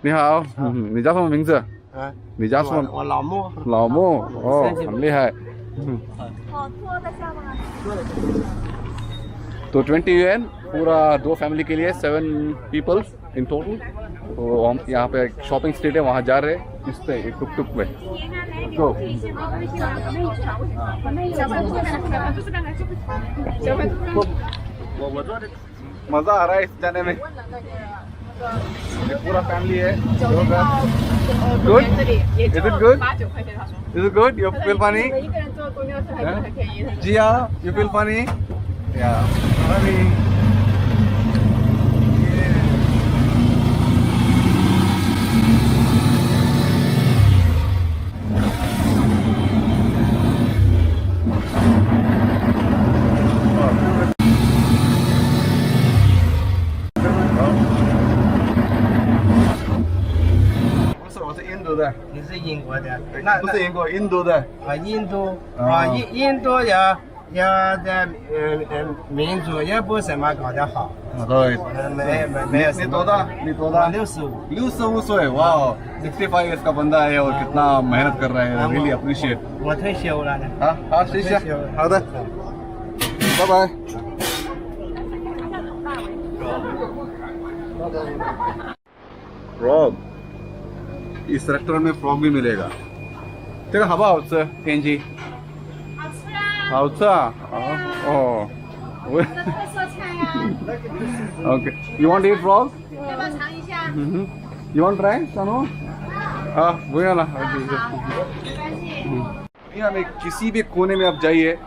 你好，你叫什么名字？啊，你叫什么？我老穆。老穆哦，很厉害。तो 20 yuan पूरा 2 family के लिए 7 पीपल इन टोटल। तो हम यहाँ पे शॉपिंग स्ट्रीट है, वहाँ जा रहे हैं इस पे एक टुक टुक पे। तो मजा आ रहा है इस जाने में। ये पूरा फैमिली है। Good? Is it good? Is it good? You feel funny? जी हाँ, you feel funny? Yeah, funny.我是印度的。你是英国的？不是英国，印度的。啊，印度啊，印度也的民族也不怎么搞得好。对。没有。你多大？你多大？65。65岁，哇！65 years का बंदा है और कितना मेहनत कर रहा है। Really appreciate。我退休了呢。好，谢谢。好的，拜拜。फ्रॉग, इस रेस्टोरेंट में फ्रॉग भी मिलेगा। चलो हवा house Kenji 好吃啊！哦，我OK。You want to eat frog？ 要不要尝一下？You want to try？ सानू？ 不用了。दुनिया में किसी भी कोने में आप जाइए,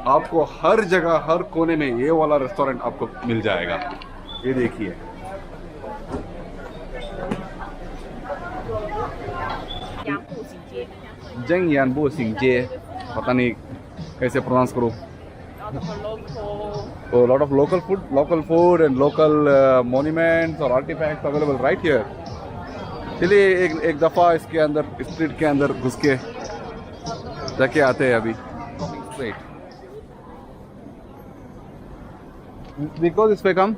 आपको हर जगह हर कोने में ये वाला रेस्टोरेंट आपको मिल जाएगा। ये देखिए, जंग यानबू सिंगजे, पता नहीं कैसे प्रोनाउंस करूँ। Oh, lot of local food and local monuments or artifacts available right here. चलिए एक दफ़ा इसके अंदर स्ट्रीट के अंदर घुस के जाके आते हैं अभी। Wait. Because इस पे कम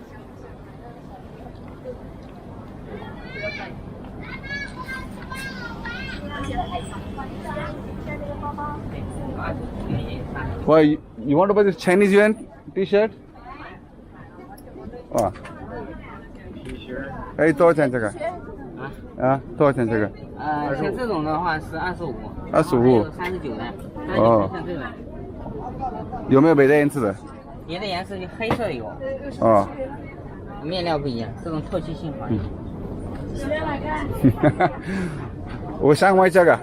Why you want to buy this Chinese yuan T-shirt? 哇，哎，多少钱这个？多少钱这个？像这种的话是25。25。39的。哦。像这个。有没有别的颜色的？别的颜色就黑色有。哦。面料不一样，这种透气性好一点。我想买这个。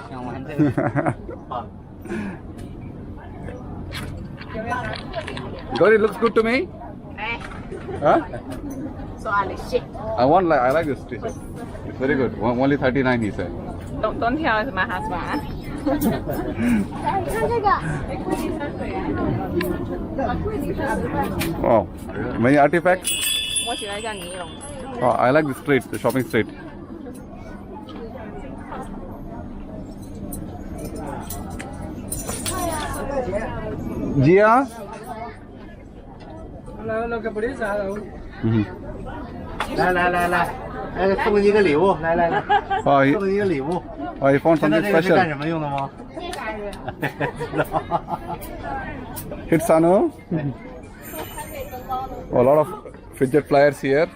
想玩这个。God, it looks good to me. Huh? So I shit. I like this T-shirt. It's very good. Only 39, he said. Don't tell it's my husband. 看这个。Wow, many artifacts. 我喜欢叫尼龙。Oh, I like the street, the shopping street. जी हाँ। 来，送你一个礼物，来，送你一个礼物。Oh, you found 现在 something 这个是干 special. 什么用的吗？ Hit Sanu. Oh, a lot of fidget flyers here.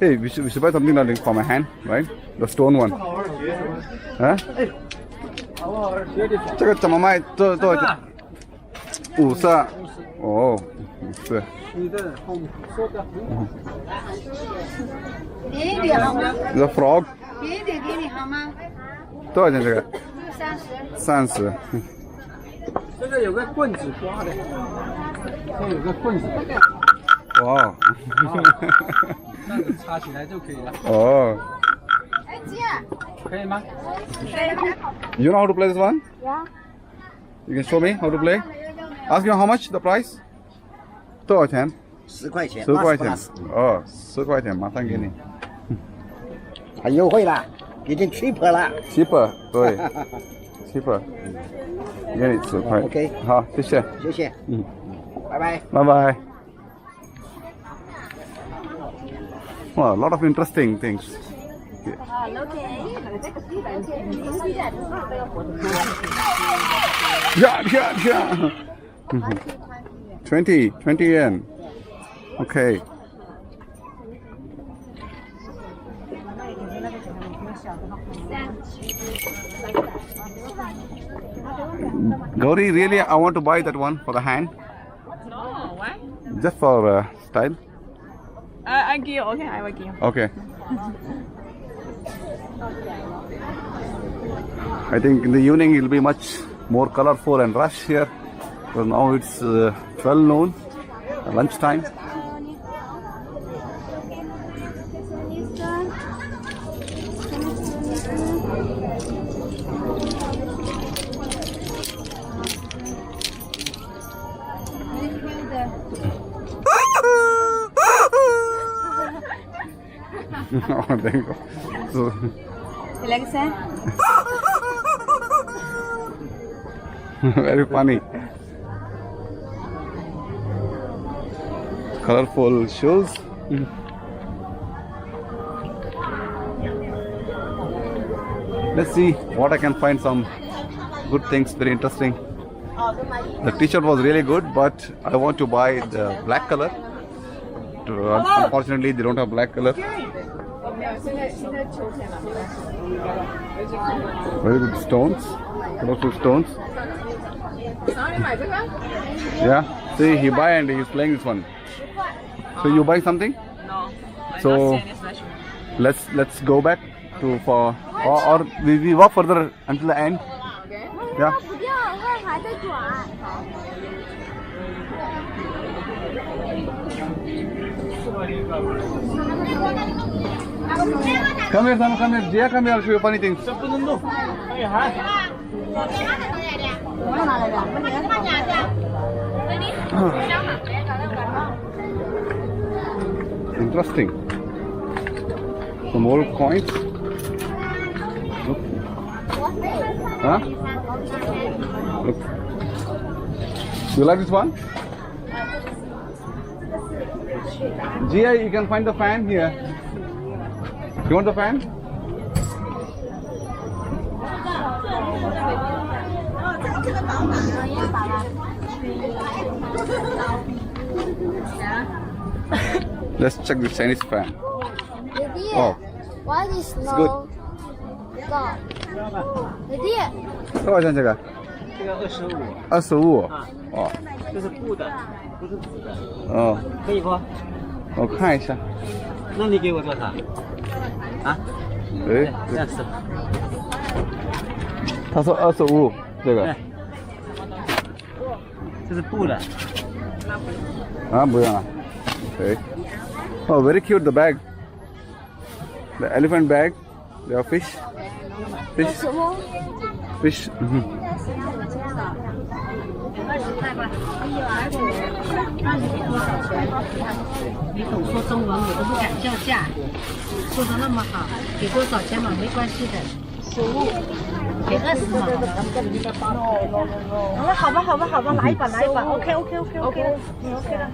Hey, we should buy something like for my hand, right? The stone one. Huh? 这个怎么卖？多少钱？50。哦，50。你的后面说的很好。便宜点好吗？ The frog 便宜点给你好吗？多少钱？这个30。30。这个有个棍子刮的，这有个棍子。哇。这样子插起来就可以了。哦。哎，姐。可以吗？ You know how to play this one? Yeah. You can show me how to play. Ask you how much the price? 多少钱10块钱。 10块钱。哦，10块钱，马上给你。很优惠了，已经cheaper了。cheaper 对，cheaper。给你10块。OK。好，谢谢。谢谢。拜拜。拜拜。Wow, a lot of interesting things. Okay. Yeah. 20 yen. Okay. Gauri, really, I want to buy that one for the hand. No, why? Just for style. I give. Okay, I will give. Okay. I think in the evening it will be much more colorful and rush here. So now it's 12 noon, lunchtime. Oh, there you go. So, Alexa. very funny. Colorful shoes. Let's see what I can find some good things, very interesting. The t-shirt was really good, but I want to buy the black color. Unfortunately, they don't have black color. Very good stones, colorful stones. Yeah, see, he buy and he's playing this one. So you buy something? No. So let's go back to for or we walk further until the end. Yeah. Come here, Sam, come here. Jia, come here, I'll show you funny things. Interesting. Some old coins. Look. Huh? Look. You like this one? Jia, you can find the fan here. You want the fan? Let's check the Chinese fan. Oh, What is good. no God? 多少钱这个？这个25， 25。哦这是布的，不是纸的，哦，可以不？我看一下。那你给我多少？啊？哎，这样是。他说25，这个对，这是布的。啊不用了。Okay. Oh, very cute the bag. The elephant bag. There are fish. Fish. Mhm. 你懂说中文，我都不敢叫价，做的那么好，给多少钱嘛没关系的，给20嘛。好了，好吧，好吧，好吧，来吧，来吧，OK OK OK OK 了，OK 了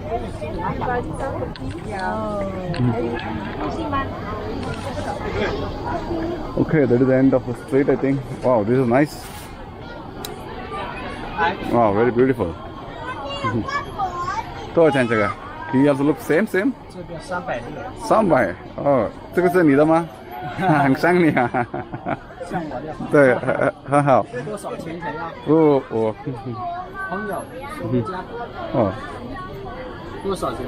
，Okay, that is the end of the street, I think. Wow, this is nice. Wow, very beautiful. 多少钱这个？ You also look same? 这个360。300。哦，这个是你的吗？很像你啊。像我的。对，很好。多少钱才要？我朋友收回家。哦。多少钱？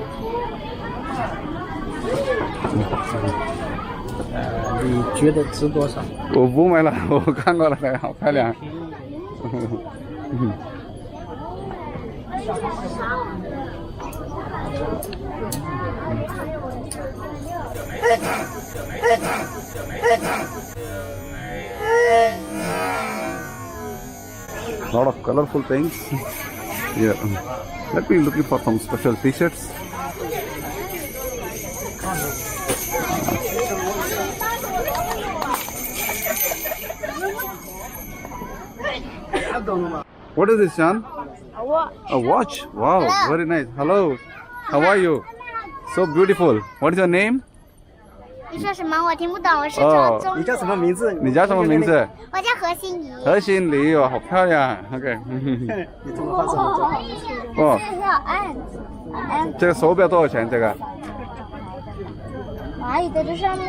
你觉得值多少？我不买了，我看过了，好漂亮。Lot of colorful things. Yeah. Let me looking for some special t-shirts. What is this, Sean? A watch. A watch. Wow, very nice. Hello. How are you? So beautiful. What is your name? 你说什么？我听不懂，我是说中你叫什么名字？你叫什么名字？我叫何心怡。何心梨哦，好漂亮。OK，你中文发什么？哦，是要按，这个手表多少钱？这个？哪里在这上面？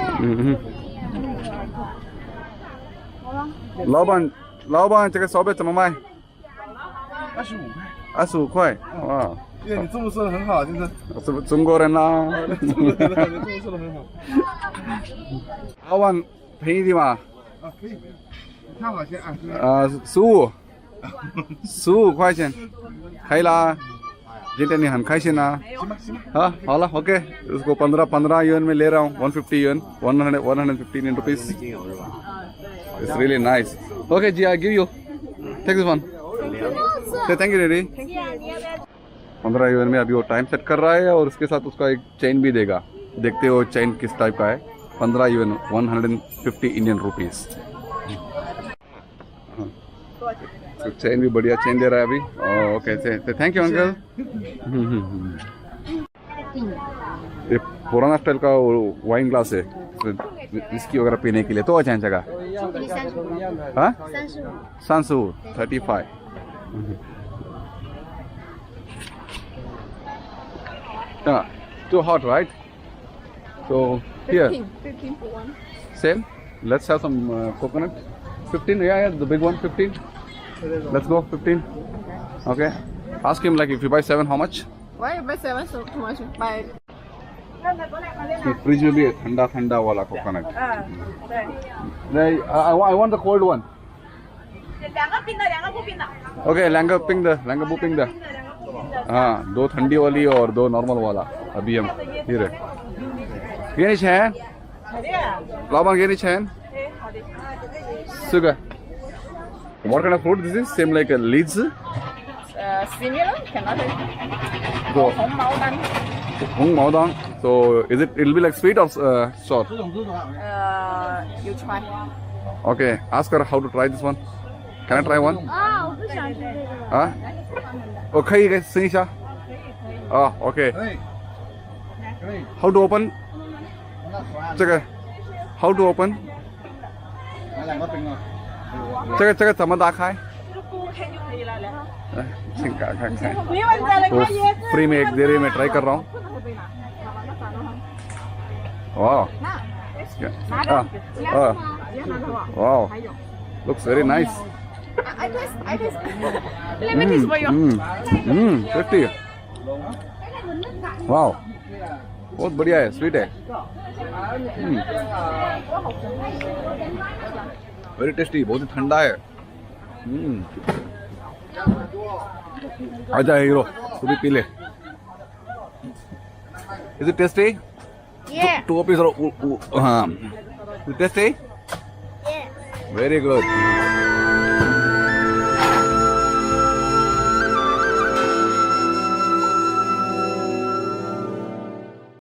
老板，这个手表怎么卖25块。 ？25块。哇，对，你中文说的很好，真的。是不是中国人啦？中文说的很好。老板便宜的嘛？啊，可以。你看好先啊。 15块钱，可以啦。今天你很开心啦？हाँ好了 OK उसको 15 yuan में ले रहा हूँ 150 yuan 115 rupees it's really nice okay ji I give you take this one say thank you Didi 15 yuan में अभी वो time set कर रहा है और उसके साथ उसका एक चेन भी देगा देखते हो चेन किस टाइप का है 15 yuan 150 Indian rupees तो चेन भी बढ़िया चेन दे रहा है अभी ओके से थैंक यू अंकल ये पुराना स्टाइल का वाइन ग्लास है विस्की वगैरह पीने के लिए तो अच्छा जगह हाँ 35 too hot right so here 15 for one. same let's have some coconut 15 yeah the big one 15 let's go 15 okay ask him like if you buy 7 how much Why you buy 7 so much? Buy. Fridge में भी है ठंडा ठंडा वाला coconut नहीं I want the cold one 两个冰的，两个不冰的。 okay लैंगा बू ping the हाँ 2 ठंडी वाली और 2 नॉर्मल वाला अभी हम ये रहे ये नहीं चैन लाबान ये नहीं चैन sugar what kind of fruit this is same like a leads Similar, cannot. so 红毛丹。 Hong Mao Dang so is it'll be like sweet or sour You try. okay ask her how to try this one can I try one 啊，我不想吃这个。啊我可以给试一下啊 OK 可以。 how to open 这个 how to open 拿2个冰啊。这个怎么打开不开就可以了，然后。请看看看不用再来 तो free में एक दे रही मैं try कर रहा हूँ वाह वाह looks very nice I taste. Let me taste for you. tasty वाह बहुत बढ़िया है स्वीट है वेरी टेस्टी बहुत ही ठंडा है आजा हीरो तू भी पी ले is it tasty Yeah. 2 pieces हाँ टेस्टी Yeah. Very good